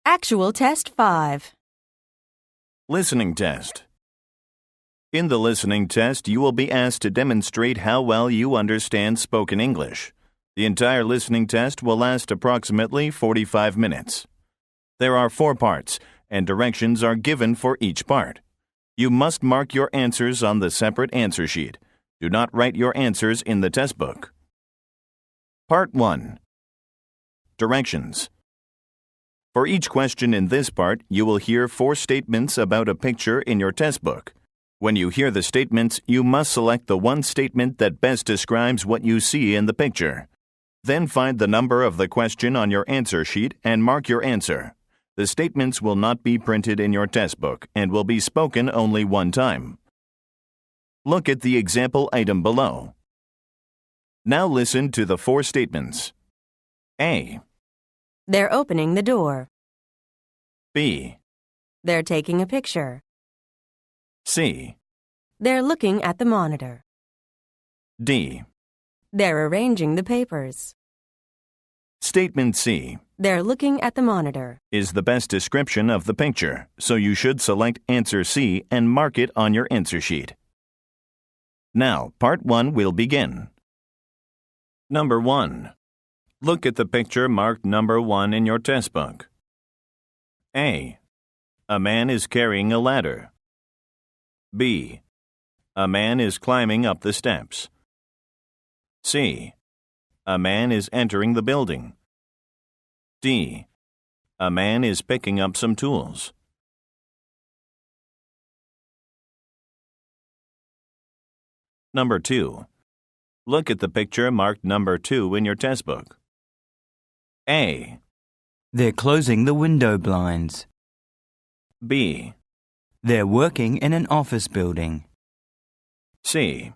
Actual Test 5. Listening test. In the listening test, you will be asked to demonstrate how well you understand spoken English. The entire listening test will last approximately 45 minutes. There are 4 parts, and directions are given for each part. You must mark your answers on the separate answer sheet. Do not write your answers in the test book. Part 1. Directions. For each question in this part, you will hear 4 statements about a picture in your test book. When you hear the statements, you must select the one statement that best describes what you see in the picture. Then find the number of the question on your answer sheet and mark your answer. The statements will not be printed in your test book and will be spoken only one time. Look at the example item below. Now listen to the 4 statements. A. They're opening the door. B. They're taking a picture. C. They're looking at the monitor. D. They're arranging the papers. Statement C. They're looking at the monitor. Is the best description of the picture, so you should select answer C and mark it on your answer sheet. Now, part 1 will begin. Number 1. Look at the picture marked number 1 in your test book. A. A man is carrying a ladder. B. A man is climbing up the steps. C. A man is entering the building. D. A man is picking up some tools. Number 2. Look at the picture marked number 2 in your test book. A. They're closing the window blinds. B. They're working in an office building. C.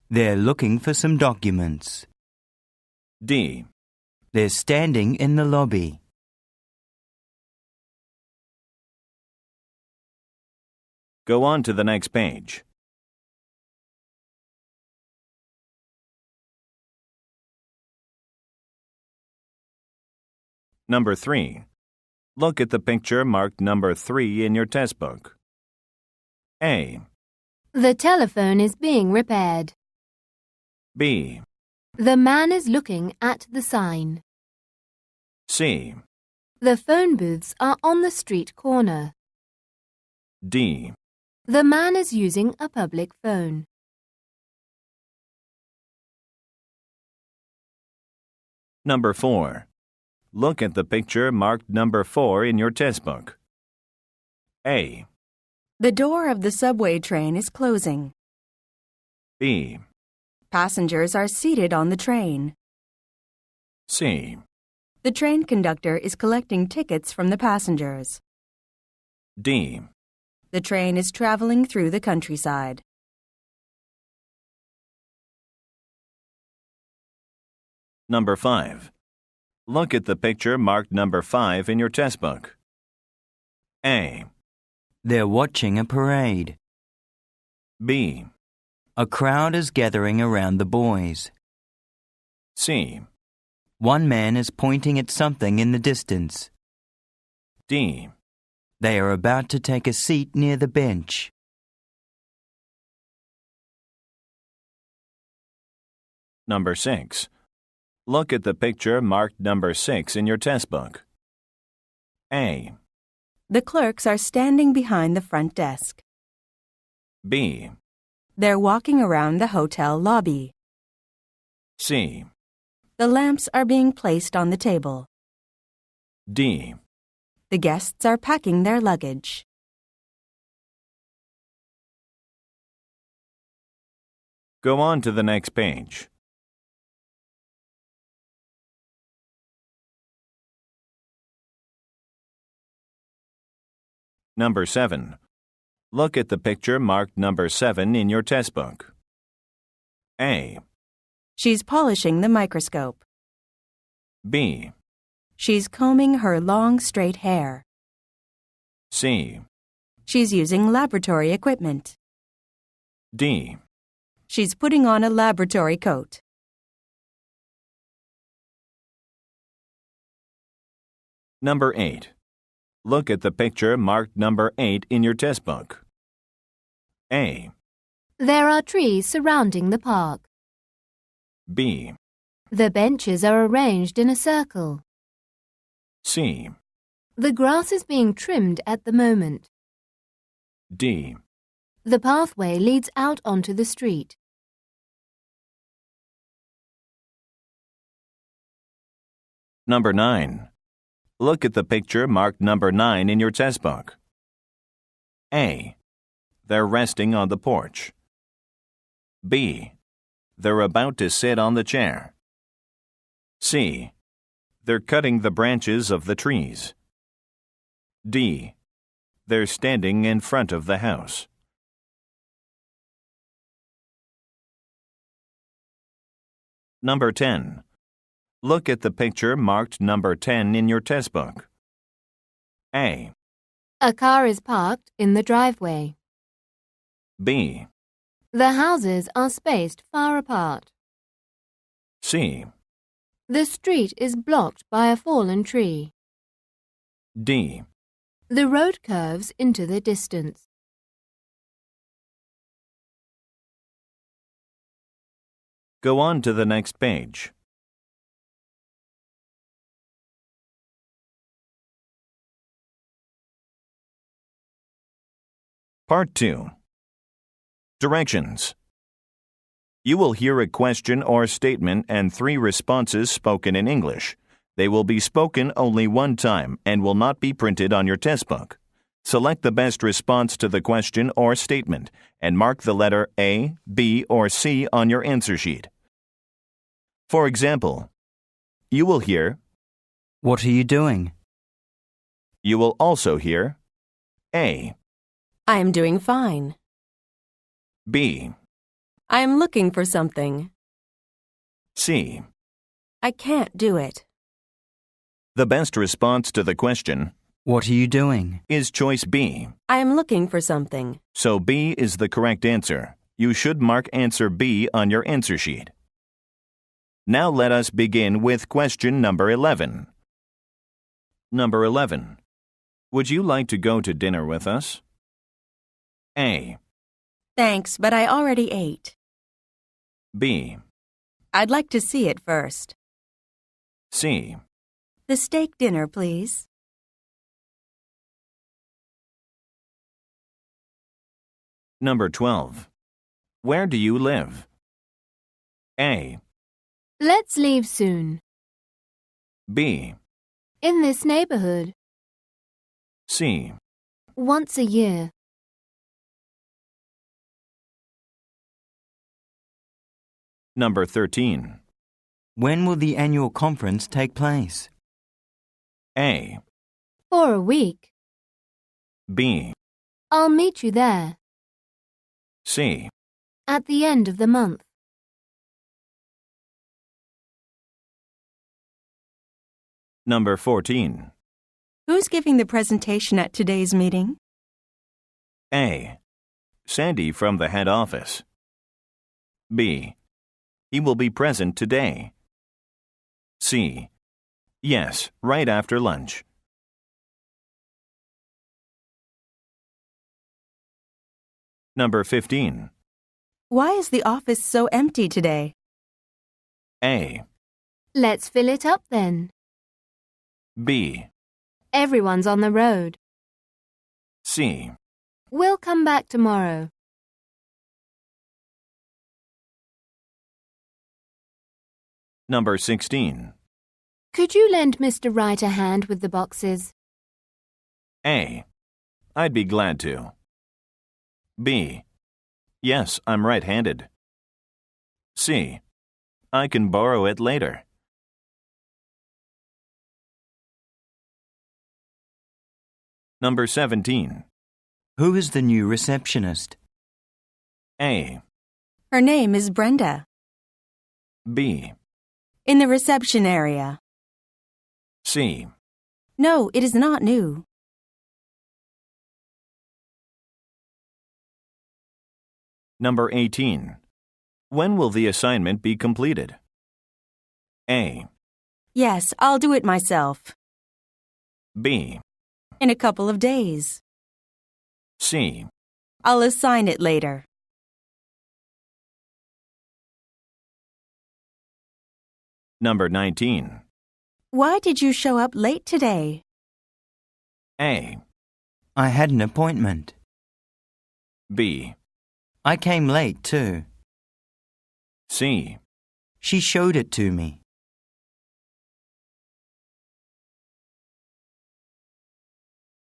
They're looking for some documents. D. They're standing in the lobby. Go on to the next page. Number 3. Look at the picture marked number 3 in your test book. A. The telephone is being repaired. B. The man is looking at the sign. C. The phone booths are on the street corner. D. The man is using a public phone. Number 4. Look at the picture marked number 4 in your test book. A. The door of the subway train is closing. B. Passengers are seated on the train. C. The train conductor is collecting tickets from the passengers. D. The train is traveling through the countryside. Number 5. Look at the picture marked number 5 in your test book. A. They're watching a parade. B. A crowd is gathering around the boys. C. One man is pointing at something in the distance. D. They are about to take a seat near the bench. Number 6. Look at the picture marked number 6 in your test book. A. The clerks are standing behind the front desk. B. They're walking around the hotel lobby. C. The lamps are being placed on the table. D. The guests are packing their luggage. Go on to the next page. Number 7. Look at the picture marked number 7 in your test book. A. She's polishing the microscope. B. She's combing her long, straight hair. C. She's using laboratory equipment. D. She's putting on a laboratory coat. Number 8. Look at the picture marked number 8 in your test book. A. There are trees surrounding the park. B. The benches are arranged in a circle. C. The grass is being trimmed at the moment. D. The pathway leads out onto the street. Number 9. Look at the picture marked number 9 in your test book. A. They're resting on the porch. B. They're about to sit on the chair. C. They're cutting the branches of the trees. D. They're standing in front of the house. Number 10. Look at the picture marked number 10 in your test book. A. A car is parked in the driveway. B. The houses are spaced far apart. C. The street is blocked by a fallen tree. D. The road curves into the distance. Go on to the next page. Part 2. Directions. You will hear a question or statement and 3 responses spoken in English. They will be spoken only one time and will not be printed on your test book. Select the best response to the question or statement and mark the letter A, B, or C on your answer sheet. For example, you will hear, What are you doing? You will also hear A. I am doing fine. B. I am looking for something. C. I can't do it. The best response to the question What are you doing? is choice B. I am looking for something. So B is the correct answer. You should mark answer B on your answer sheet. Now let us begin with question number 11. Number 11. Would you like to go to dinner with us? A. Thanks, but I already ate. B. I'd like to see it first. C. The steak dinner, please. Number 12. Where do you live? A. Let's leave soon. B. In this neighborhood. C. Once a year. Number 13. When will the annual conference take place? A. For a week. B. I'll meet you there. C. At the end of the month. Number 14. Who's giving the presentation at today's meeting? A. Sandy from the head office. B. He will be present today. C. Yes, right after lunch. Number 15. Why is the office so empty today? A. Let's fill it up then. B. Everyone's on the road. C. We'll come back tomorrow. Number 16. Could you lend Mr. Wright a hand with the boxes? A. I'd be glad to. B. Yes, I'm right-handed. C. I can borrow it later. Number 17. Who is the new receptionist? A. Her name is Brenda. B. In the reception area. C. No, it is not new. Number 18. When will the assignment be completed? A. Yes, I'll do it myself. B. In a couple of days. C. I'll assign it later. Number 19. Why did you show up late today? A. I had an appointment. B. I came late too. C. She showed it to me.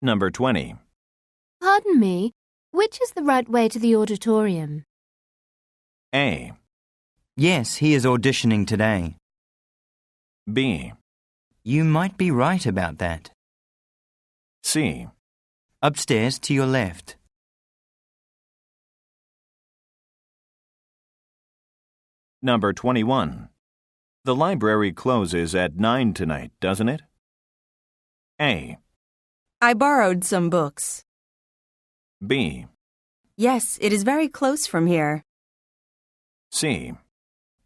Number 20. Pardon me, which is the right way to the auditorium? A. Yes, he is auditioning today. B. You might be right about that. C. Upstairs to your left. Number 21. The library closes at 9 tonight, doesn't it? A. I borrowed some books. B. Yes, it is very close from here. C.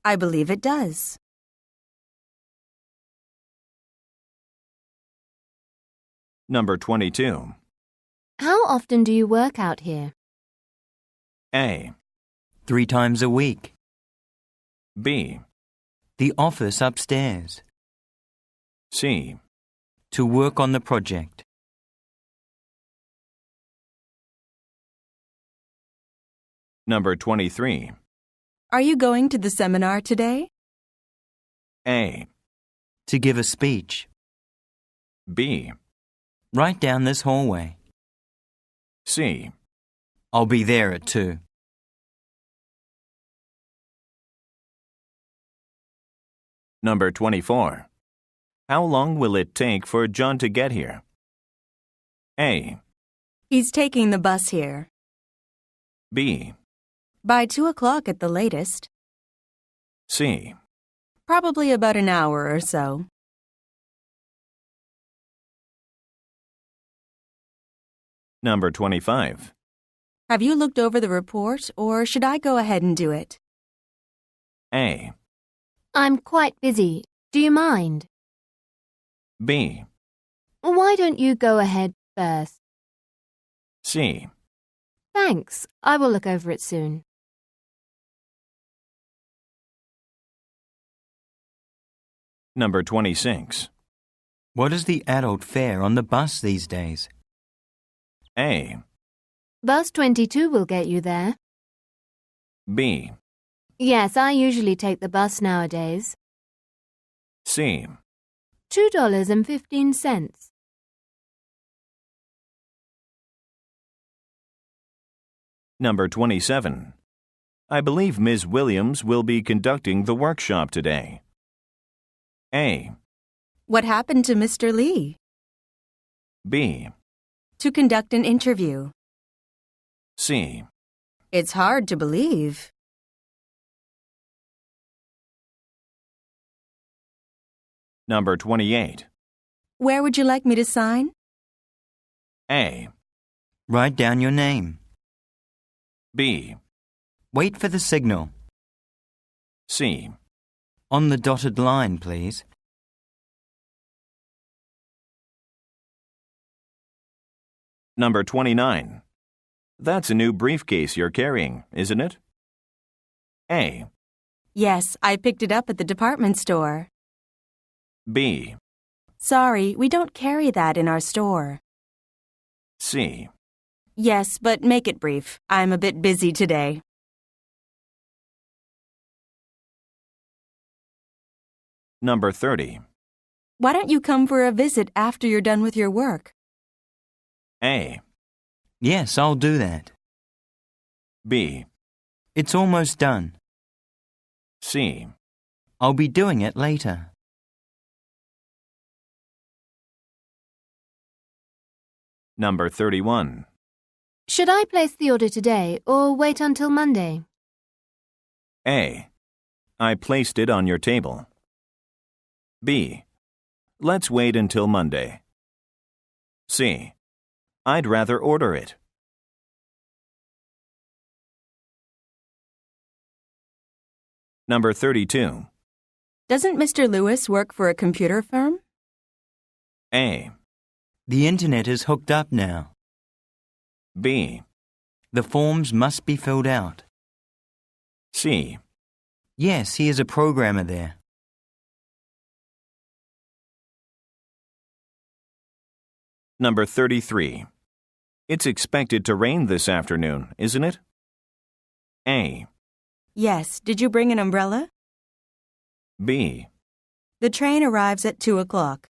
I believe it does. Number 22. How often do you work out here? A. 3 times a week. B. The office upstairs. C. To work on the project. Number 23. Are you going to the seminar today? A. To give a speech. B. Right down this hallway. C. I'll be there at 2. Number 24. How long will it take for John to get here? A. He's taking the bus here. B. By 2 o'clock at the latest. C. Probably about an hour or so. Number 25. Have you looked over the report, or should I go ahead and do it? A. I'm quite busy. Do you mind? B. Why don't you go ahead first? C. Thanks. I will look over it soon. Number 26. What is the adult fare on the bus these days? A. Bus 22 will get you there. B. Yes, I usually take the bus nowadays. C. $2.15. Number 27. I believe Ms. Williams will be conducting the workshop today. A. What happened to Mr. Lee? B. To conduct an interview. C. It's hard to believe. Number 28. Where would you like me to sign? A. Write down your name. B. Wait for the signal. C. On the dotted line, please. Number 29. That's a new briefcase you're carrying, isn't it? A. Yes, I picked it up at the department store. B. Sorry, we don't carry that in our store. C. Yes, but make it brief. I'm a bit busy today. Number 30. Why don't you come for a visit after you're done with your work? A. Yes, I'll do that. B. It's almost done. C. I'll be doing it later. Number 31. Should I place the order today or wait until Monday? A. I placed it on your table. B. Let's wait until Monday. C. I'd rather order it. Number 32. Doesn't Mr. Lewis work for a computer firm? A. The internet is hooked up now. B. The forms must be filled out. C. Yes, he is a programmer there. Number 33. It's expected to rain this afternoon, isn't it? A. Yes, did you bring an umbrella? B. The train arrives at 2 o'clock.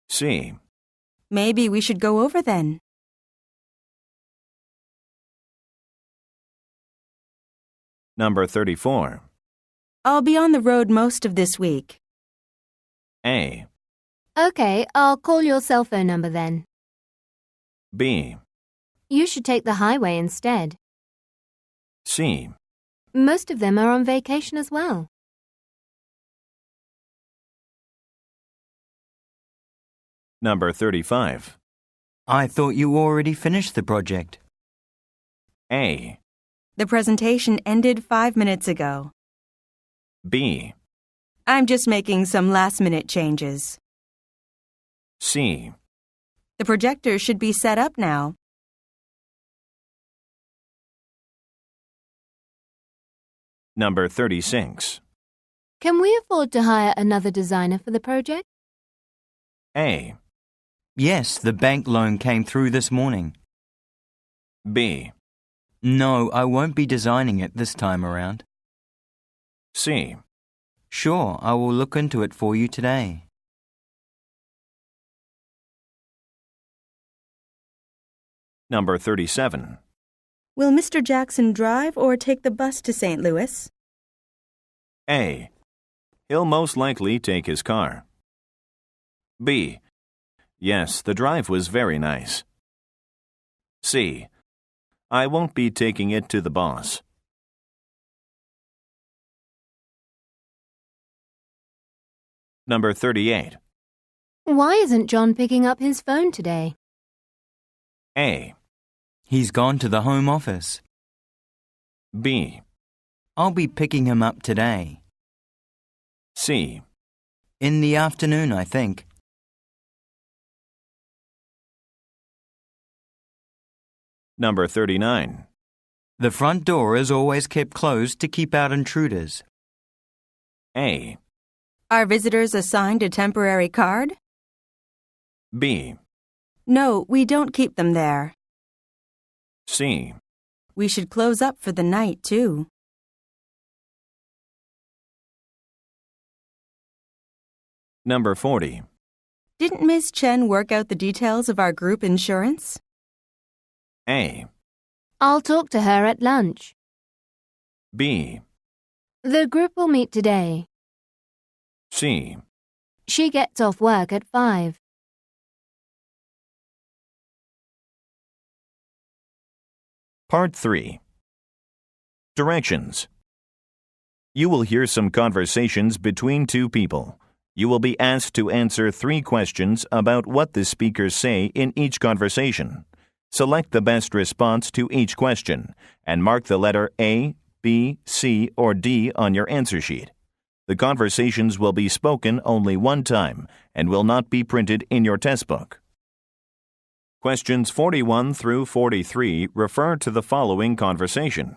C. Maybe we should go over then. Number 34. I'll be on the road most of this week. A. Okay, I'll call your cell phone number then. B. You should take the highway instead. C. Most of them are on vacation as well. Number 35. I thought you already finished the project. A. The presentation ended 5 minutes ago. B. I'm just making some last-minute changes. C. The projector should be set up now. Number 36. Can we afford to hire another designer for the project? A. Yes, the bank loan came through this morning. B. No, I won't be designing it this time around. C. Sure, I will look into it for you today. Number 37. Will Mr. Jackson drive or take the bus to St. Louis? A. He'll most likely take his car. B. Yes, the drive was very nice. C. I won't be taking it to the boss. Number 38. Why isn't John picking up his phone today? A. He's gone to the home office. B. I'll be picking him up today. C. In the afternoon, I think. Number 39. The front door is always kept closed to keep out intruders. A. Are visitors assigned a temporary card? B. No, we don't keep them there. C. We should close up for the night, too. Number 40. Didn't Ms. Chen work out the details of our group insurance? A. I'll talk to her at lunch. B. The group will meet today. C. She gets off work at 5. Part 3. Directions. You will hear some conversations between two people. You will be asked to answer 3 questions about what the speakers say in each conversation. Select the best response to each question and mark the letter A, B, C, or D on your answer sheet. The conversations will be spoken only one time and will not be printed in your test book. Questions 41 through 43 refer to the following conversation.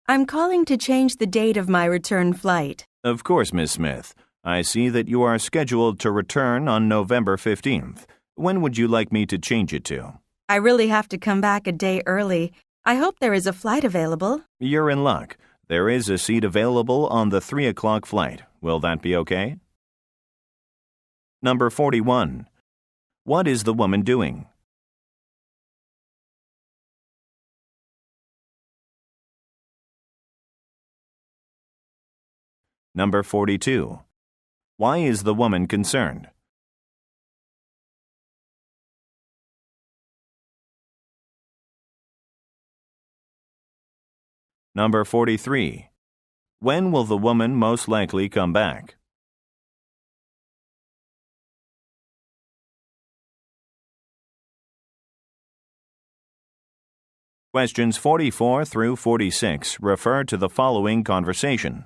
I'm calling to change the date of my return flight. Of course, Miss Smith. I see that you are scheduled to return on November 15th. When would you like me to change it to? I really have to come back a day early. I hope there is a flight available. You're in luck. There is a seat available on the 3 o'clock flight. Will that be okay? Number 41. What is the woman doing? Number 42. Why is the woman concerned? Number 43. When will the woman most likely come back? Questions 44 through 46 refer to the following conversation.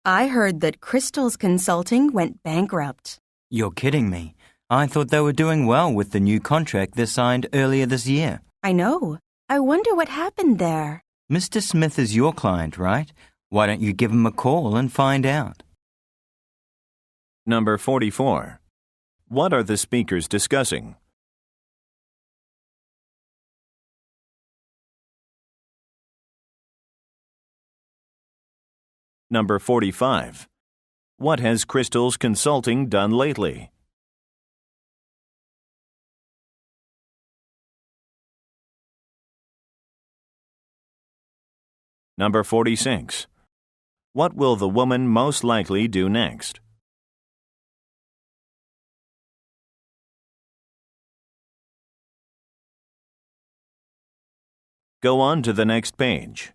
I heard that Crystal's Consulting went bankrupt. You're kidding me. I thought they were doing well with the new contract they signed earlier this year. I know. I wonder what happened there. Mr. Smith is your client, right? Why don't you give him a call and find out? Number 44. What are the speakers discussing? Number 45. What has Crystal's Consulting done lately? Number 46. What will the woman most likely do next? Go on to the next page.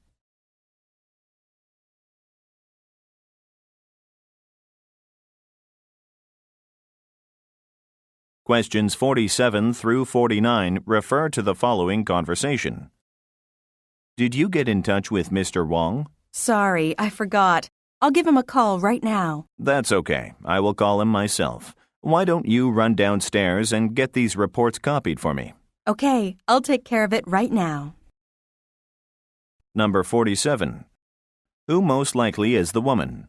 Questions 47 through 49 refer to the following conversation. Did you get in touch with Mr. Wong? Sorry, I forgot. I'll give him a call right now. That's okay. I will call him myself. Why don't you run downstairs and get these reports copied for me? Okay, I'll take care of it right now. Number 47. Who most likely is the woman?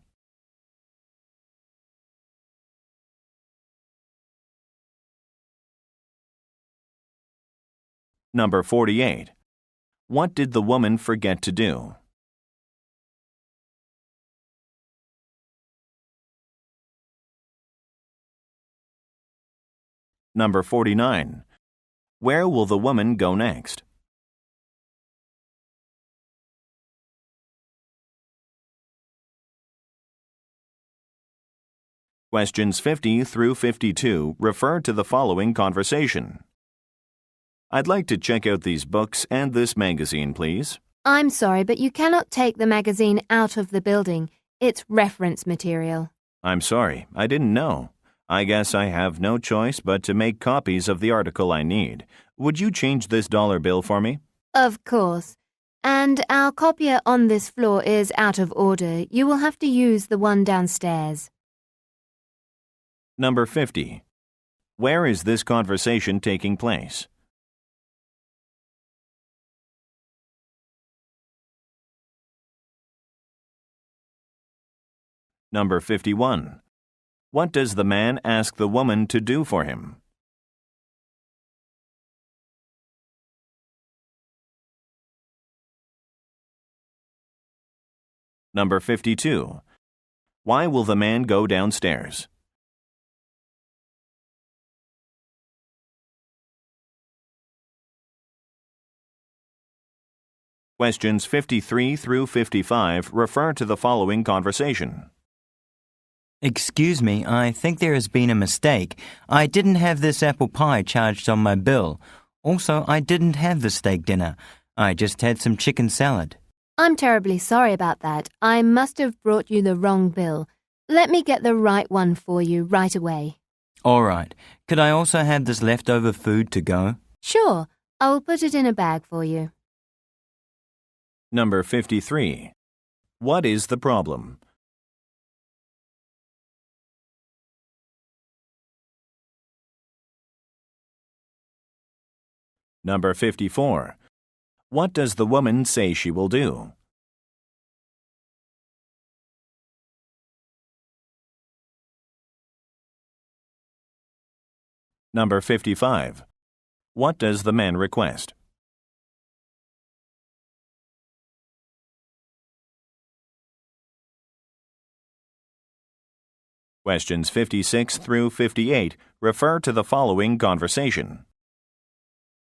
Number 48. What did the woman forget to do? Number 49. Where will the woman go next? Questions 50 through 52 refer to the following conversation. I'd like to check out these books and this magazine, please. I'm sorry, but you cannot take the magazine out of the building. It's reference material. I'm sorry, I didn't know. I guess I have no choice but to make copies of the article I need. Would you change this dollar bill for me? Of course. And our copier on this floor is out of order. You will have to use the one downstairs. Number 50. Where is this conversation taking place? Number 51. What does the man ask the woman to do for him? Number 52. Why will the man go downstairs? Questions 53 through 55 refer to the following conversation. Excuse me, I think there has been a mistake. I didn't have this apple pie charged on my bill. Also, I didn't have the steak dinner. I just had some chicken salad. I'm terribly sorry about that. I must have brought you the wrong bill. Let me get the right one for you right away. All right. Could I also have this leftover food to go? Sure, I will put it in a bag for you. Number 53. What is the problem? Number 54. What does the woman say she will do? Number 55. What does the man request? Questions 56 through 58 refer to the following conversation.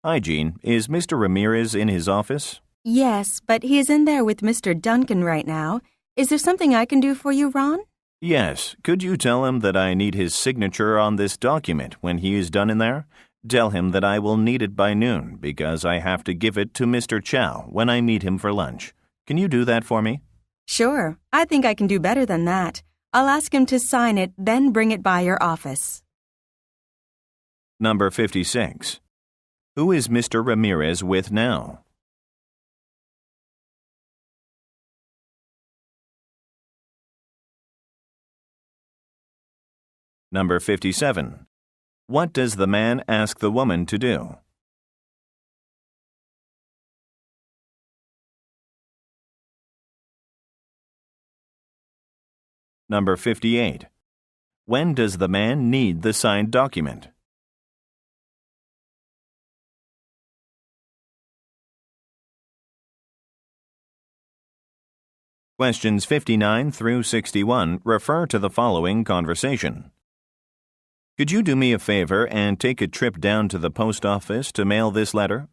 Hi, Jean. Is Mr. Ramirez in his office? Yes, but he is in there with Mr. Duncan right now. Is there something I can do for you, Ron? Yes. Could you tell him that I need his signature on this document when he is done in there? Tell him that I will need it by noon because I have to give it to Mr. Chow when I meet him for lunch. Can you do that for me? Sure. I think I can do better than that. I'll ask him to sign it, then bring it by your office. Number 56. Who is Mr. Ramirez with now? Number 57. What does the man ask the woman to do? Number 58. When does the man need the signed document? Questions 59 through 61 refer to the following conversation. Could you do me a favor and take a trip down to the post office to mail this letter?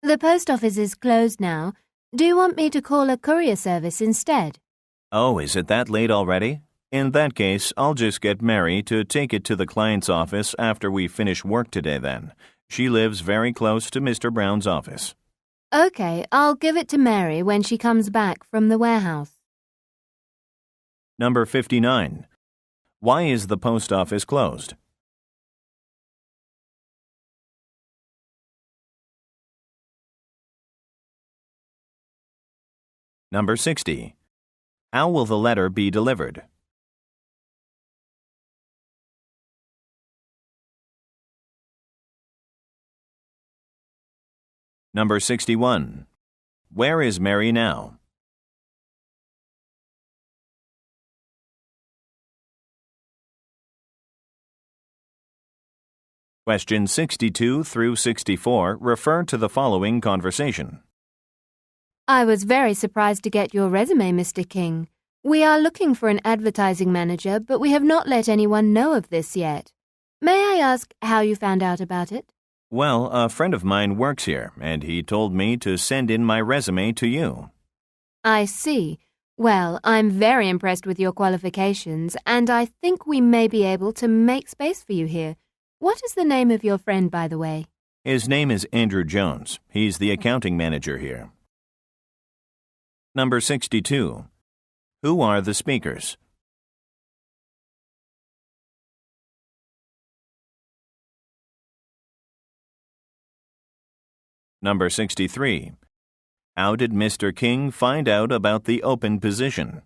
The post office is closed now. Do you want me to call a courier service instead? Oh, is it that late already? In that case, I'll just get Mary to take it to the client's office after we finish work today then. She lives very close to Mr. Brown's office. Okay, I'll give it to Mary when she comes back from the warehouse. Number 59. Why is the post office closed? Number 60. How will the letter be delivered? Number 61. Where is Mary now? Questions 62 through 64 refer to the following conversation. I was very surprised to get your resume, Mr. King. We are looking for an advertising manager, but we have not let anyone know of this yet. May I ask how you found out about it? Well, a friend of mine works here, and he told me to send in my resume to you. I see. Well, I'm very impressed with your qualifications, and I think we may be able to make space for you here. What is the name of your friend, by the way? His name is Andrew Jones. He's the accounting manager here. Number 62. Who are the speakers? Number 63. How did Mr. King find out about the open position?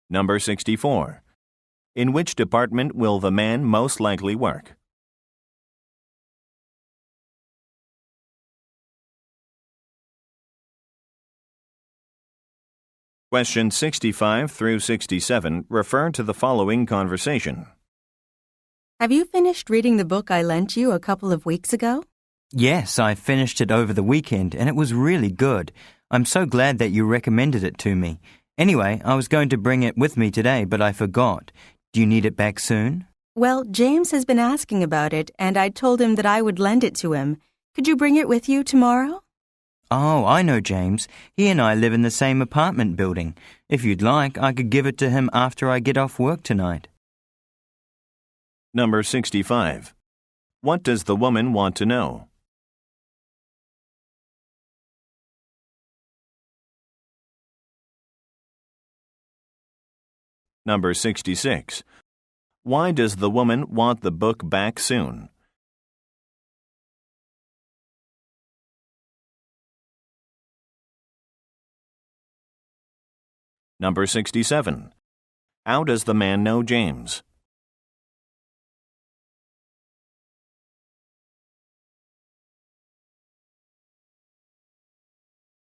Number 64. In which department will the man most likely work? Questions 65 through 67 refer to the following conversation. Have you finished reading the book I lent you a couple of weeks ago? Yes, I finished it over the weekend and it was really good. I'm so glad that you recommended it to me. Anyway, I was going to bring it with me today, but I forgot. Do you need it back soon? Well, James has been asking about it, and I told him that I would lend it to him. Could you bring it with you tomorrow? Oh, I know James. He and I live in the same apartment building. If you'd like, I could give it to him after I get off work tonight. Number 65. What does the woman want to know? Number 66. Why does the woman want the book back soon? Number 67. How does the man know James?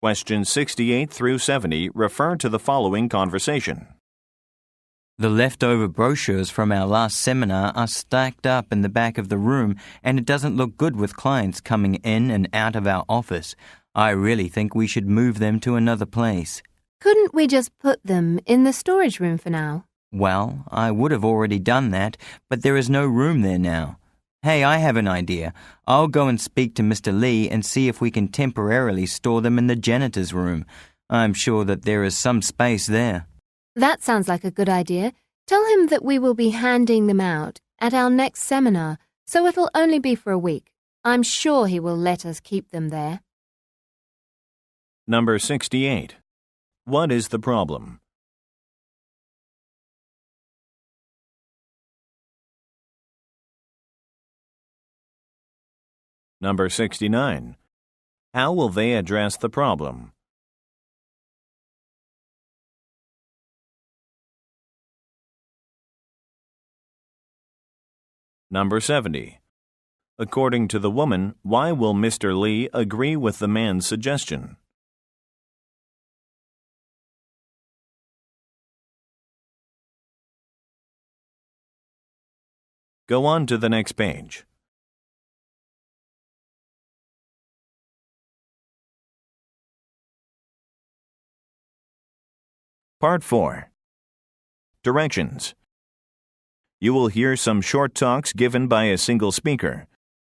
Questions 68 through 70 refer to the following conversation. The leftover brochures from our last seminar are stacked up in the back of the room, and it doesn't look good with clients coming in and out of our office. I really think we should move them to another place. Couldn't we just put them in the storage room for now? Well, I would have already done that, but there is no room there now. Hey, I have an idea. I'll go and speak to Mr. Lee and see if we can temporarily store them in the janitor's room. I'm sure that there is some space there. That sounds like a good idea. Tell him that we will be handing them out at our next seminar, so it'll only be for a week. I'm sure he will let us keep them there. Number 68. What is the problem? Number 69. How will they address the problem? Number 70. According to the woman, why will Mr. Lee agree with the man's suggestion? Go on to the next page. Part 4. Directions. You will hear some short talks given by a single speaker.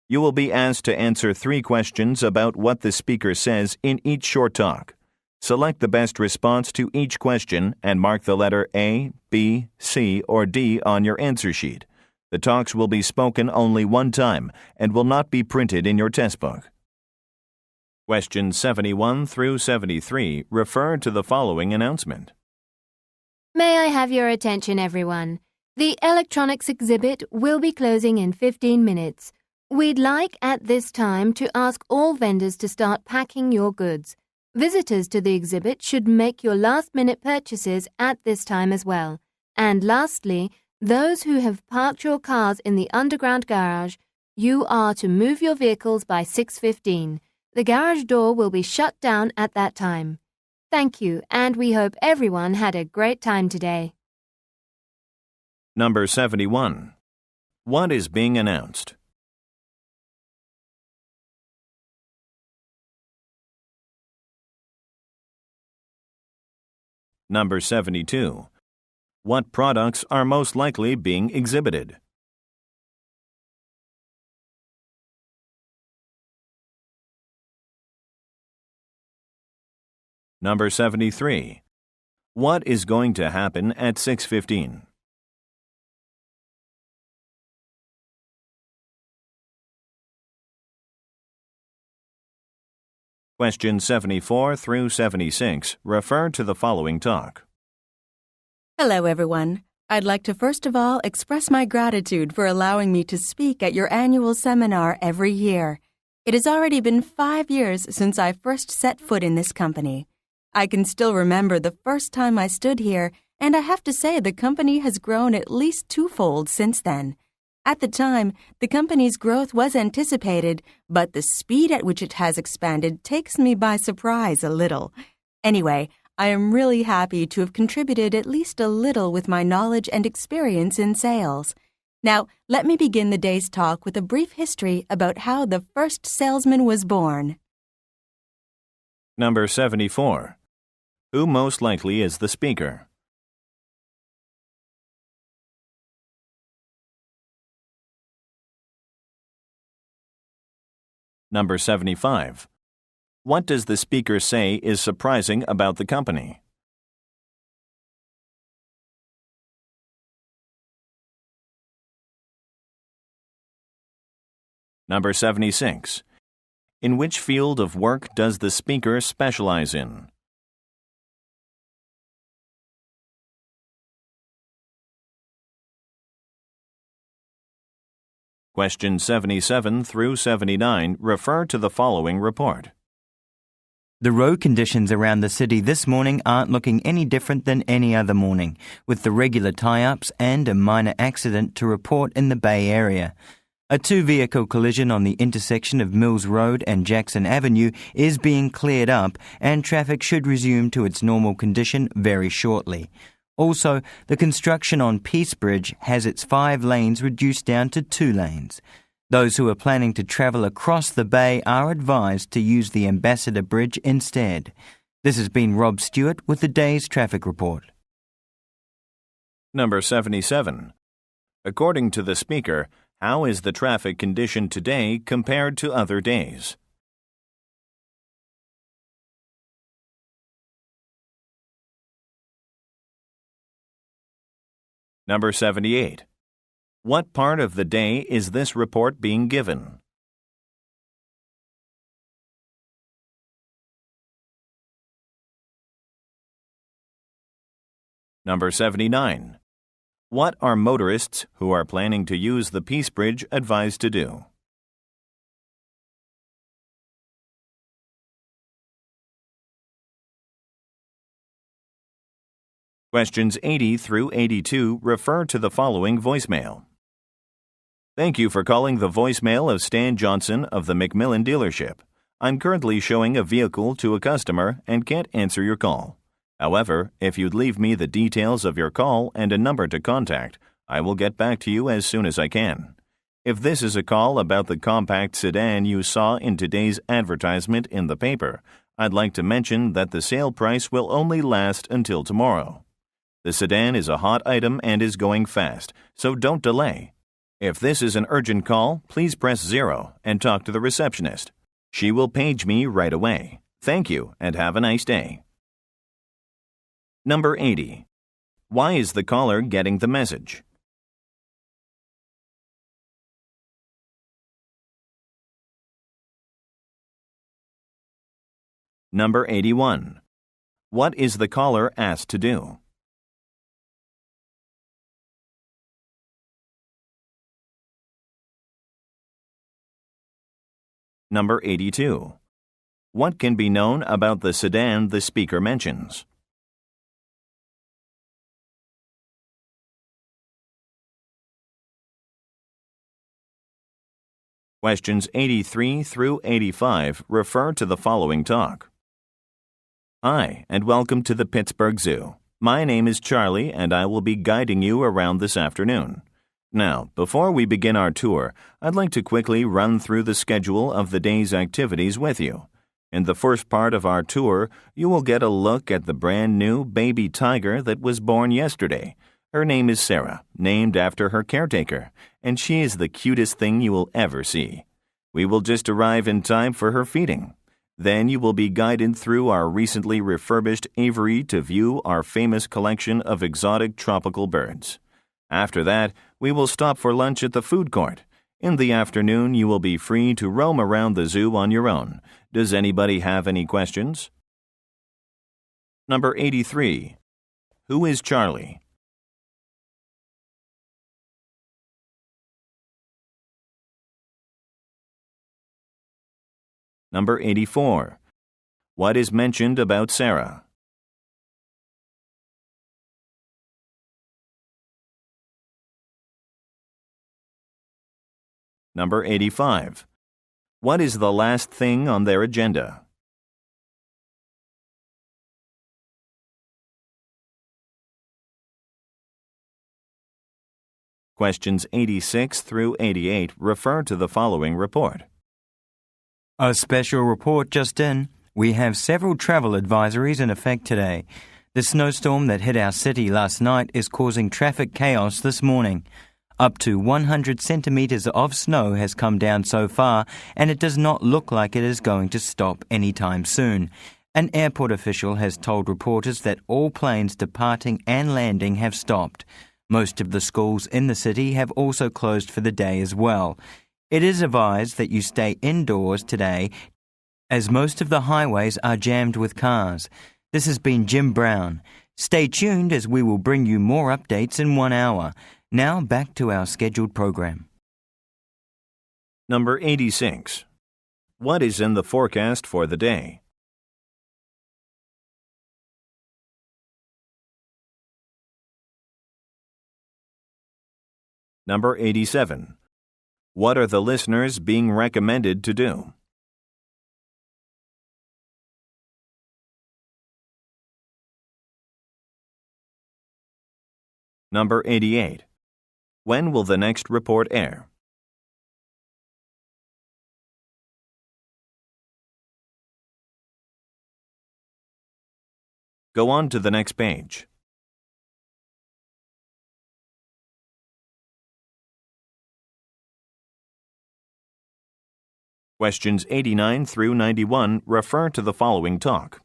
You will be asked to answer 3 questions about what the speaker says in each short talk. Select the best response to each question and mark the letter A, B, C, or D on your answer sheet. The talks will be spoken only one time and will not be printed in your test book. Questions 71 through 73 refer to the following announcement. May I have your attention, everyone? The electronics exhibit will be closing in 15 minutes. We'd like at this time to ask all vendors to start packing your goods. Visitors to the exhibit should make your last-minute purchases at this time as well. And lastly, those who have parked your cars in the underground garage, you are to move your vehicles by 6:15. The garage door will be shut down at that time. Thank you, and we hope everyone had a great time today. Number 71. What is being announced? Number 72. What products are most likely being exhibited? Number 73. What is going to happen at 6:15? Questions 74 through 76 refer to the following talk. Hello, everyone. I'd like to first of all express my gratitude for allowing me to speak at your annual seminar every year. It has already been 5 years since I first set foot in this company. I can still remember the first time I stood here, and I have to say the company has grown at least twofold since then. At the time, the company's growth was anticipated, but the speed at which it has expanded takes me by surprise a little. Anyway, I am really happy to have contributed at least a little with my knowledge and experience in sales. Now, let me begin the day's talk with a brief history about how the first salesman was born. Number 74. Who most likely is the speaker? Number 75. What does the speaker say is surprising about the company? Number 76. In which field of work does the speaker specialize in? Questions 77 through 79 refer to the following report. The road conditions around the city this morning aren't looking any different than any other morning, with the regular tie-ups and a minor accident to report in the Bay Area. A 2-vehicle collision on the intersection of Mills Road and Jackson Avenue is being cleared up, and traffic should resume to its normal condition very shortly. Also, the construction on Peace Bridge has its 5 lanes reduced down to 2 lanes. Those who are planning to travel across the bay are advised to use the Ambassador Bridge instead. This has been Rob Stewart with the day's traffic report. Number 77. According to the speaker, how is the traffic condition today compared to other days? Number 78. What part of the day is this report being given? Number 79. What are motorists who are planning to use the Peace Bridge advised to do? Questions 80 through 82 refer to the following voicemail. Thank you for calling the voicemail of Stan Johnson of the McMillan dealership. I'm currently showing a vehicle to a customer and can't answer your call. However, if you'd leave me the details of your call and a number to contact, I will get back to you as soon as I can. If this is a call about the compact sedan you saw in today's advertisement in the paper, I'd like to mention that the sale price will only last until tomorrow. The sedan is a hot item and is going fast, so don't delay. If this is an urgent call, please press 0 and talk to the receptionist. She will page me right away. Thank you and have a nice day. Number 80. Why is the caller getting the message? Number 81. What is the caller asked to do? Number 82. What can be known about the sedan the speaker mentions? Questions 83 through 85 refer to the following talk. Hi, and welcome to the Pittsburgh Zoo. My name is Charlie, and I will be guiding you around this afternoon. Now, before we begin our tour, I'd like to quickly run through the schedule of the day's activities with you. In the first part of our tour, you will get a look at the brand new baby tiger that was born yesterday. Her name is Sarah, named after her caretaker, and she is the cutest thing you will ever see. We will just arrive in time for her feeding. Then you will be guided through our recently refurbished aviary to view our famous collection of exotic tropical birds. After that, we will stop for lunch at the food court. In the afternoon, you will be free to roam around the zoo on your own. Does anybody have any questions? Number 83. Who is Charlie? Number 84. What is mentioned about Sarah? Number 85. What is the last thing on their agenda? Questions 86 through 88 refer to the following report. A special report just in. We have several travel advisories in effect today. The snowstorm that hit our city last night is causing traffic chaos this morning. Up to 100 centimeters of snow has come down so far, and it does not look like it is going to stop anytime soon. An airport official has told reporters that all planes departing and landing have stopped. Most of the schools in the city have also closed for the day as well. It is advised that you stay indoors today, as most of the highways are jammed with cars. This has been Jim Brown. Stay tuned as we will bring you more updates in 1 hour. Now back to our scheduled program. Number 86. What is in the forecast for the day? Number 87. What are the listeners being recommended to do? Number 88. When will the next report air? Go on to the next page. Questions 89 through 91 refer to the following talk.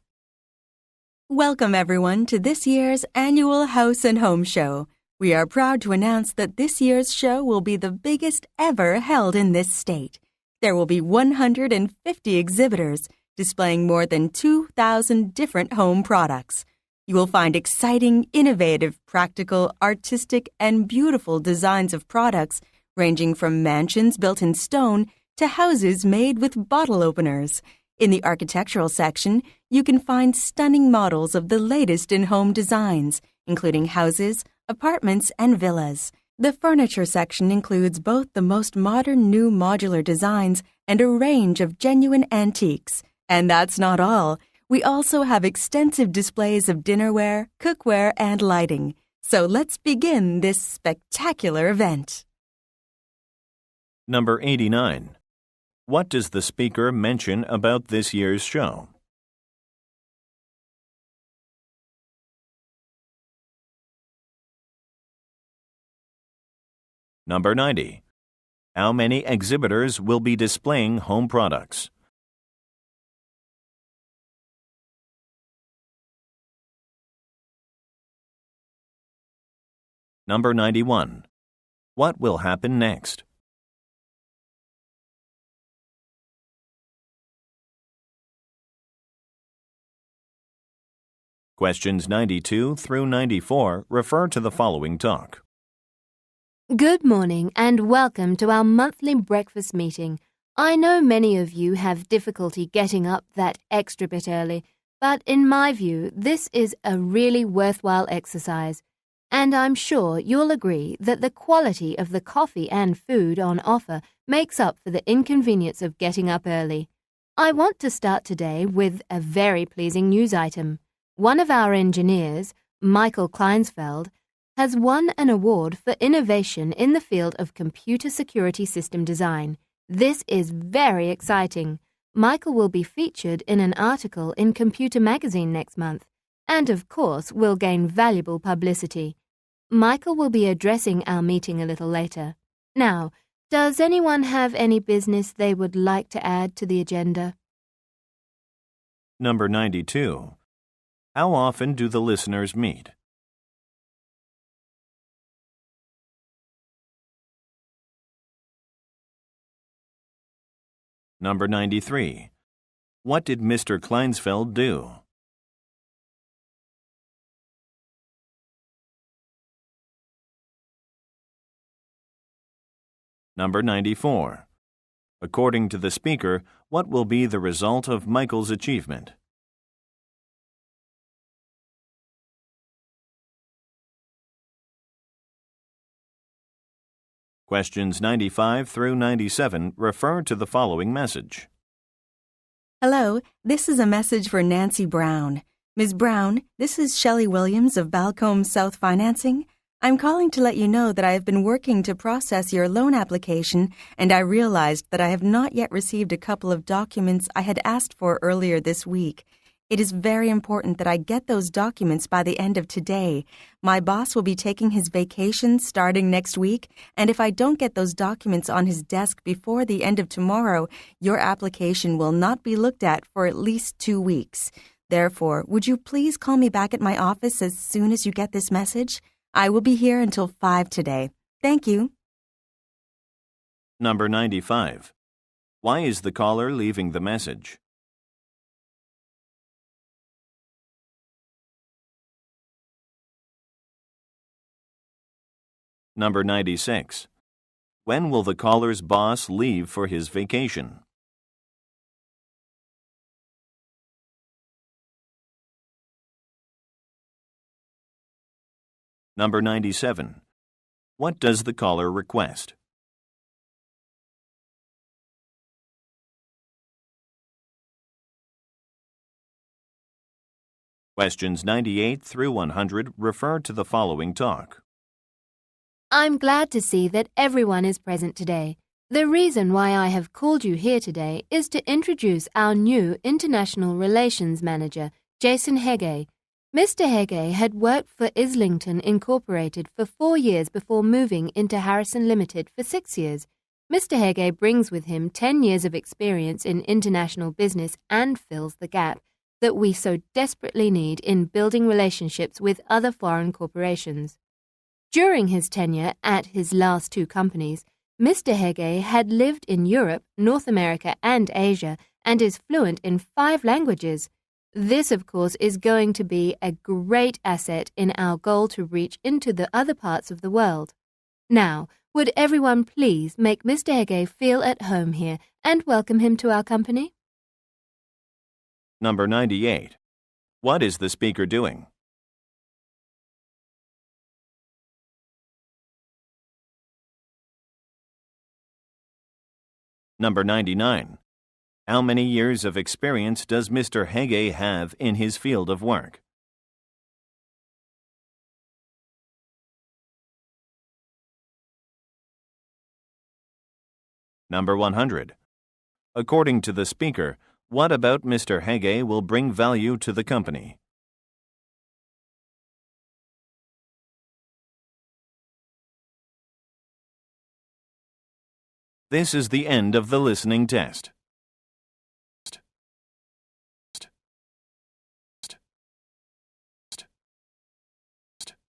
Welcome, everyone, to this year's annual House and Home Show. We are proud to announce that this year's show will be the biggest ever held in this state. There will be 150 exhibitors displaying more than 2,000 different home products. You will find exciting, innovative, practical, artistic, and beautiful designs of products ranging from mansions built in stone to houses made with bottle openers. In the architectural section, you can find stunning models of the latest in home designs, including houses, apartments, and villas. The furniture section includes both the most modern new modular designs and a range of genuine antiques. And that's not all. We also have extensive displays of dinnerware, cookware, and lighting. So let's begin this spectacular event. Number 89. What does the speaker mention about this year's show? Number 90. How many exhibitors will be displaying home products? Number 91. What will happen next? Questions 92 through 94 refer to the following talk. Good morning and welcome to our monthly breakfast meeting. I know many of you have difficulty getting up that extra bit early, but in my view, this is a really worthwhile exercise. And I'm sure you'll agree that the quality of the coffee and food on offer makes up for the inconvenience of getting up early. I want to start today with a very pleasing news item. One of our engineers, Michael Kleinsfeld, has won an award for innovation in the field of computer security system design. This is very exciting. Michael will be featured in an article in Computer Magazine next month, and of course will gain valuable publicity. Michael will be addressing our meeting a little later. Now, does anyone have any business they would like to add to the agenda? Number 92. How often do the listeners meet? Number 93. What did Mr. Kleinsfeld do? Number 94. According to the speaker, what will be the result of Michael's achievement? Questions 95 through 97 refer to the following message. Hello, this is a message for Nancy Brown. Ms. Brown, this is Shelley Williams of Balcombe South Financing. I'm calling to let you know that I have been working to process your loan application, and I realized that I have not yet received a couple of documents I had asked for earlier this week. It is very important that I get those documents by the end of today. My boss will be taking his vacation starting next week, and if I don't get those documents on his desk before the end of tomorrow, your application will not be looked at for at least 2 weeks. Therefore, would you please call me back at my office as soon as you get this message? I will be here until 5 today. Thank you. Number 95. Why is the caller leaving the message? Number 96. When will the caller's boss leave for his vacation? Number 97. What does the caller request? Questions 98 through 100 refer to the following talk. I'm glad to see that everyone is present today. The reason why I have called you here today is to introduce our new International Relations Manager, Jason Hege. Mr. Hege had worked for Islington Incorporated for 4 years before moving into Harrison Limited for 6 years. Mr. Hege brings with him 10 years of experience in international business and fills the gap that we so desperately need in building relationships with other foreign corporations. During his tenure at his last 2 companies, Mr. Hege had lived in Europe, North America, and Asia and is fluent in 5 languages. This, of course, is going to be a great asset in our goal to reach into the other parts of the world. Now, would everyone please make Mr. Hege feel at home here and welcome him to our company? Number 98. What is the speaker doing? Number 99. How many years of experience does Mr. Hege have in his field of work? Number 100. According to the speaker, what about Mr. Hege will bring value to the company? This is the end of the listening test.